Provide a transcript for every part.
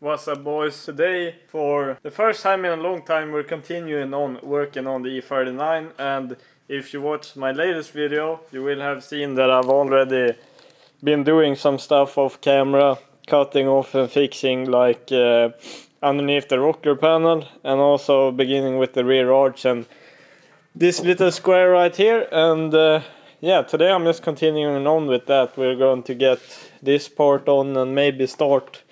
What's up, boys? Today, for the first time in a long time, we're continuing on working on the E39, and if you watched my latest video, you will have seen that I've already been doing some stuff off camera, cutting off and fixing like underneath the rocker panel, and also beginning with the rear arch and this little square right here. And yeah, today I'm just continuing on with that. We're going to get this part on and maybe start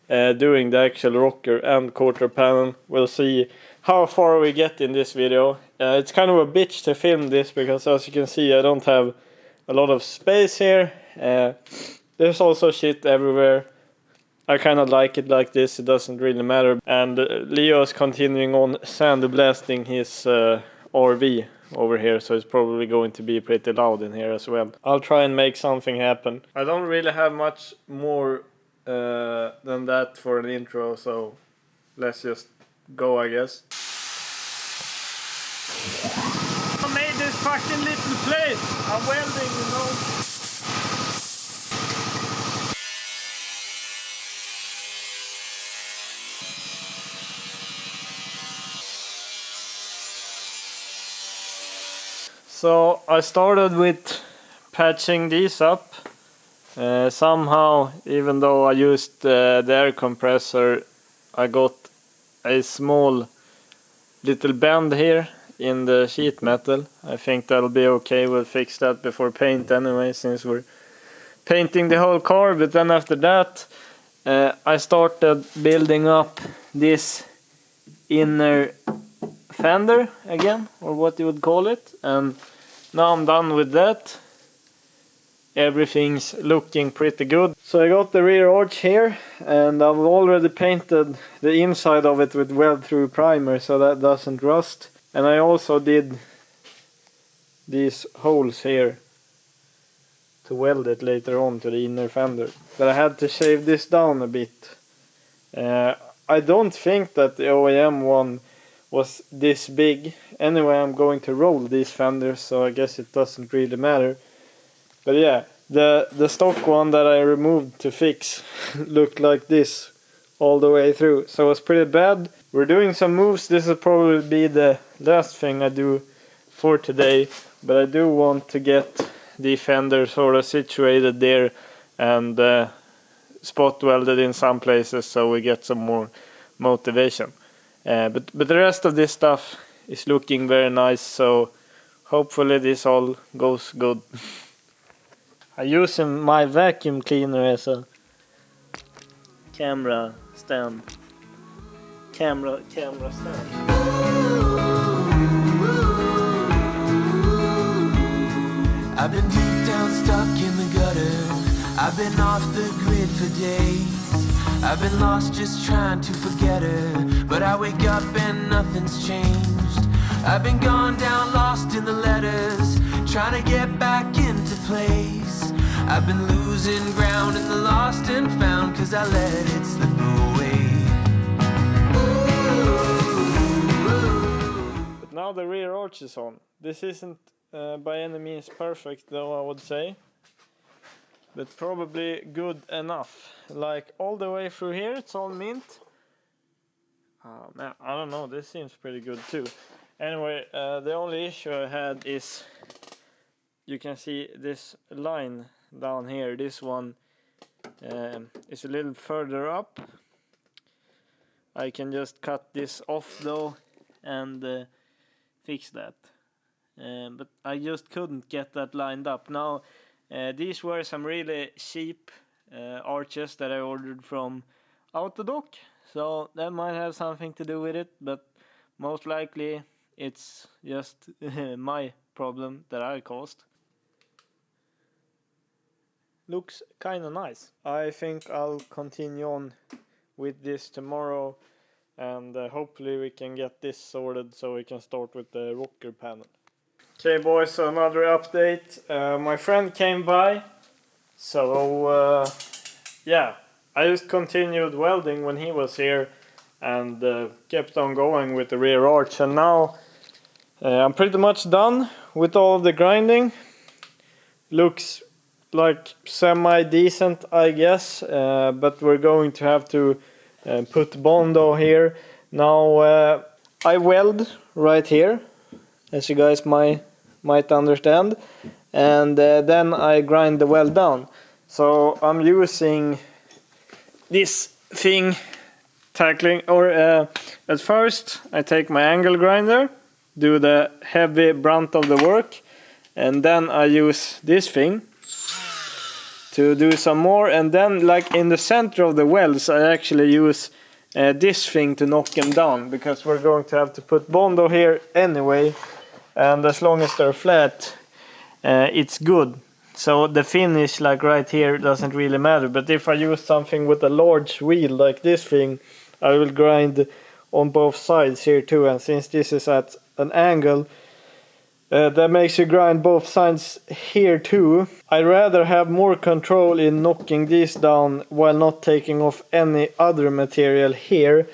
doing the actual rocker and quarter panel. We'll see how far we get in this video. It's kind of a bitch to film this because, as you can see, I don't have a lot of space here. There's also shit everywhere. I kind of like it like this, it doesn't really matter. And Leo is continuing on sandblasting his RV over here, so it's probably going to be pretty loud in here as well. I'll try and make something happen. I don't really have much more than that for an intro, so let's just go, I guess. I made this fucking little plate. I'm welding, you know. So I started with patching these up. Somehow, even though I used the air compressor, I got a small little bend here in the sheet metal. I think that'll be okay. We'll fix that before paint anyway, since we're painting the whole car. But then after that, I started building up this inner fender again, or what you would call it. And now I'm done with that. Everything's looking pretty good. So I got the rear arch here, and I've already painted the inside of it with weld-through primer so that doesn't rust. And I also did these holes here to weld it later on to the inner fender. But I had to shave this down a bit. I don't think that the OEM one was this big. Anyway, I'm going to roll these fenders, so I guess it doesn't really matter. But yeah, the stock one that I removed to fix looked like this all the way through. So it's pretty bad. We're doing some moves. This will probably be the last thing I do for today. But I do want to get the fender sort of situated there and spot welded in some places so we get some more motivation. But the rest of this stuff is looking very nice, so hopefully this all goes good. I'm using my vacuum cleaner as a camera stand. Camera stand. I've been deep down stuck in the gutter. I've been off the grid for days. I've been lost just trying to forget her, but I wake up and nothing's changed. I've been gone down lost in the letters, trying to get back into place. I've been losing ground in the lost and found, cause I let it slip away. But now the rear arch is on. This isn't by any means perfect though, I would say. But probably good enough. Like all the way through here, it's all mint. Man, I don't know, this seems pretty good too. Anyway, the only issue I had is, you can see this line down here. This one is a little further up. I can just cut this off though and fix that. But I just couldn't get that lined up. Now, these were some really cheap arches that I ordered from Autodoc, so that might have something to do with it, but most likely it's just my problem that I caused. Looks kinda nice. I think I'll continue on with this tomorrow, and hopefully we can get this sorted so we can start with the rocker panel. Okay, boys, so another update. My friend came by, so yeah, I just continued welding when he was here and kept on going with the rear arch, and now I'm pretty much done with all of the grinding. Looks like semi-decent, I guess, but we're going to have to put Bondo here. Now I weld right here, as you guys might understand, and then I grind the weld down. So I'm using this thing tackling, or at first I take my angle grinder, do the heavy brunt of the work, and then I use this thing to do some more, and then like in the center of the welds I actually use this thing to knock them down, because we're going to have to put Bondo here anyway, and as long as they're flat it's good. So the finish like right here doesn't really matter, but if I use something with a large wheel like this thing, I will grind on both sides here too, and since this is at an angle, that makes you grind both sides here too. I'd rather have more control in knocking these down while not taking off any other material here,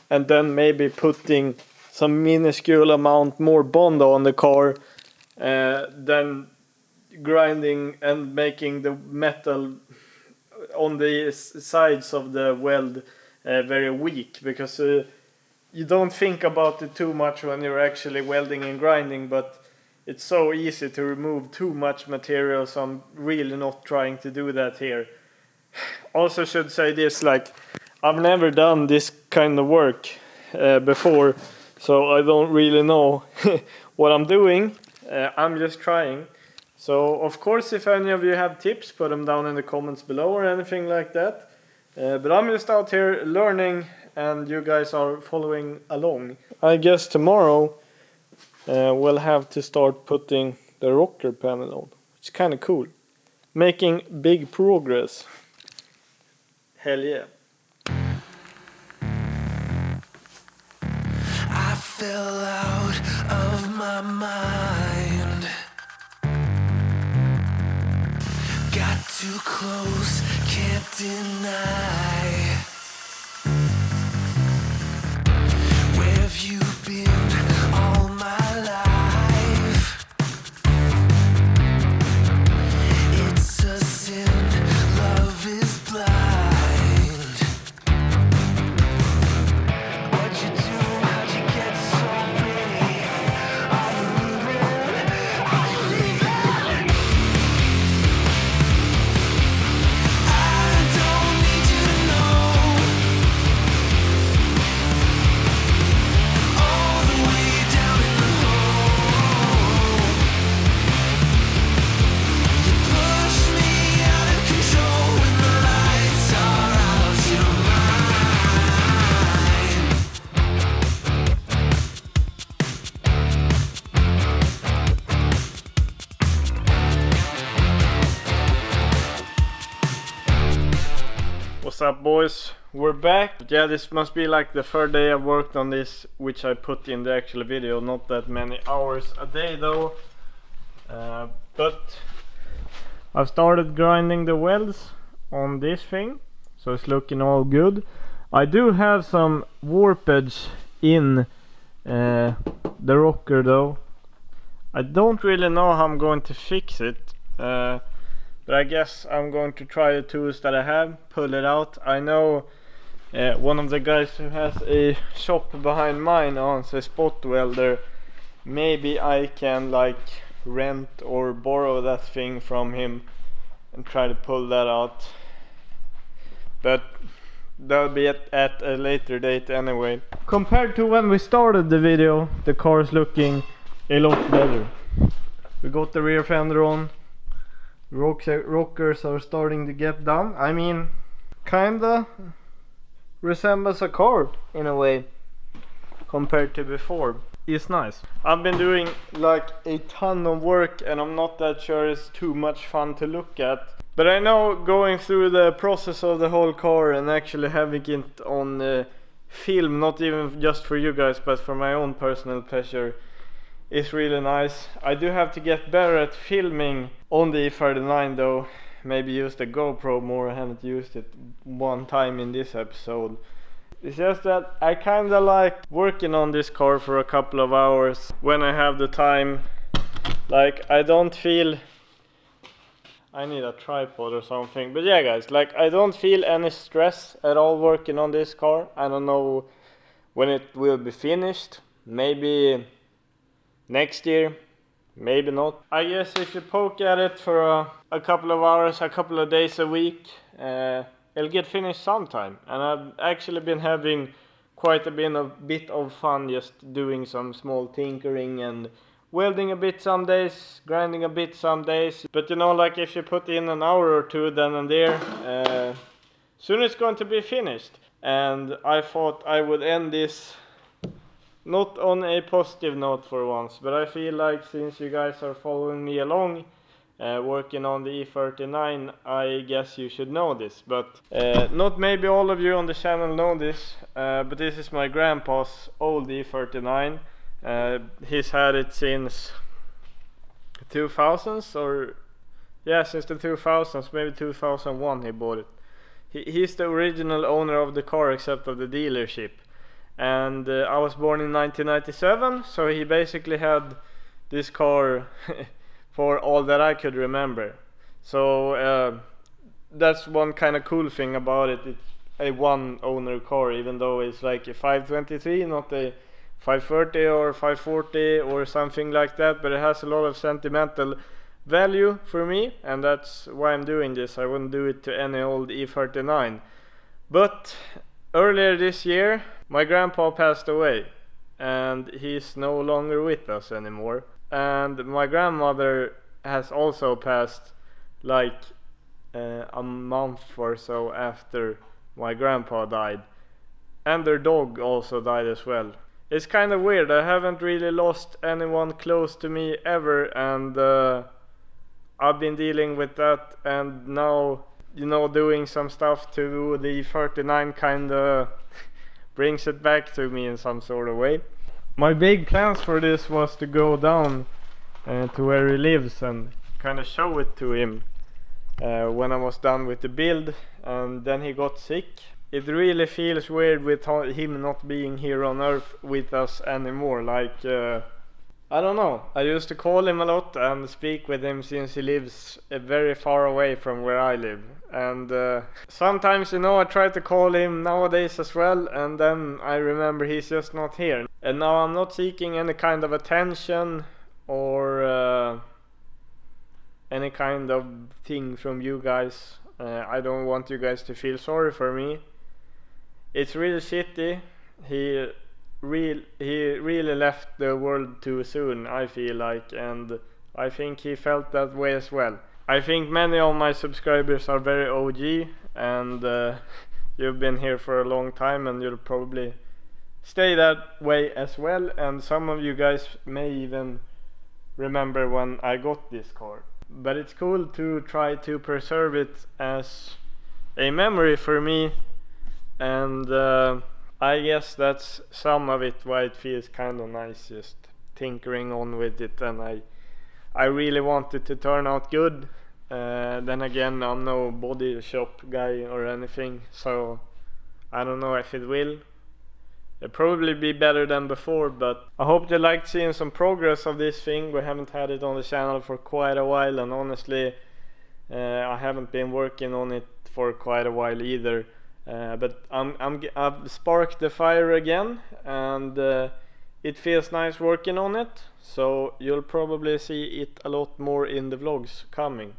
and then maybe putting some minuscule amount more Bondo on the car than grinding and making the metal on the sides of the weld very weak, because you don't think about it too much when you're actually welding and grinding, but it's so easy to remove too much material, so I'm really not trying to do that here. Also should say this, like I've never done this kind of work before, so I don't really know what I'm doing. I'm just trying. So of course, if any of you have tips, put them down in the comments below or anything like that. But I'm just out here learning, and you guys are following along. I guess tomorrow we'll have to start putting the rocker panel on. It's kind of cool. Making big progress. Hell yeah. I fell out of my mind. Got too close, can't deny. Where have you been all my life? It's a sin, love is blind. What'd you do? How'd you get so pretty? Are you leaving? Are you leaving? I don't need you to know. All the way down in the hole, you push me out of control when the lights are out. You don't mind. What's up, boys? We're back. Yeah, this must be like the third day I've worked on this, which I put in the actual video. Not that many hours a day though. But I've started grinding the welds on this thing, so it's looking all good. I do have some warpage in the rocker though. I don't really know how I'm going to fix it. But I guess I'm going to try the tools that I have, pull it out. I know one of the guys who has a shop behind mine owns a spot welder. Maybe I can like rent or borrow that thing from him and try to pull that out. But that'll be at a later date anyway. Compared to when we started the video, the car is looking a lot better. We got the rear fender on. Rockers are starting to get done. I mean, kinda resembles a car in a way compared to before. It's nice. I've been doing like a ton of work, and I'm not that sure it's too much fun to look at. But I know going through the process of the whole car and actually having it on film, not even just for you guys but for my own personal pleasure, is really nice. I do have to get better at filming on the E39 though. Maybe use the GoPro more. I haven't used it one time in this episode. It's just that I kinda like working on this car for a couple of hours when I have the time. Like I don't feel I need a tripod or something. But yeah guys, like I don't feel any stress at all working on this car. I don't know when it will be finished. Maybe next year, maybe not. I guess if you poke at it for a couple of hours, a couple of days a week, it'll get finished sometime. And I've actually been having quite a bit of fun just doing some small tinkering and welding a bit some days, grinding a bit some days. But you know, like if you put in an hour or two then and there, soon it's going to be finished. And I thought I would end this not on a positive note for once, but I feel like since you guys are following me along, working on the E39, I guess you should know this. But not maybe all of you on the channel know this, but this is my grandpa's old E39. He's had it since 2000s, or yeah, since the 2000s, maybe 2001 he bought it. He's the original owner of the car except of the dealership. And I was born in 1997, so he basically had this car for all that I could remember. So that's one kind of cool thing about it. It's a one owner car, even though it's like a 523, not a 530 or 540 or something like that, but it has a lot of sentimental value for me, and that's why I'm doing this. I wouldn't do it to any old E39. But earlier this year my grandpa passed away and he's no longer with us anymore, and my grandmother has also passed like a month or so after my grandpa died, and their dog also died as well. It's kind of weird. I haven't really lost anyone close to me ever, and I've been dealing with that, and now, you know, doing some stuff to the 39 kind of brings it back to me in some sort of way. My big plans for this was to go down to where he lives and kind of show it to him when I was done with the build, and then he got sick. It really feels weird with him not being here on Earth with us anymore. Like, I don't know. I used to call him a lot and speak with him since he lives very far away from where I live. And sometimes, you know, I try to call him nowadays as well, and then I remember he's just not here. And now I'm not seeking any kind of attention or any kind of thing from you guys. I don't want you guys to feel sorry for me. It's really shitty. He really left the world too soon, I feel like, and I think he felt that way as well. I think many of my subscribers are very OG, and you've been here for a long time, and you'll probably stay that way as well, and some of you guys may even remember when I got this car. But it's cool to try to preserve it as a memory for me, and I guess that's some of it why it feels kind of nice just tinkering on with it, and I really want it to turn out good. Then again, I'm no body shop guy or anything, so I don't know if it will. It'll probably be better than before, but I hope you liked seeing some progress of this thing. We haven't had it on the channel for quite a while, and honestly I haven't been working on it for quite a while either. But I've sparked the fire again, and it feels nice working on it, so you'll probably see it a lot more in the vlogs coming.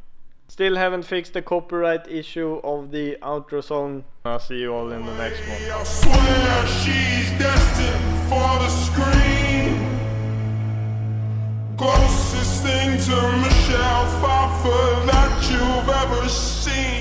Still haven't fixed the copyright issue of the outro song. I'll see you all in the next one. I swear she's destined for the screen. Closest thing to Michelle Pfeiffer that you've ever seen.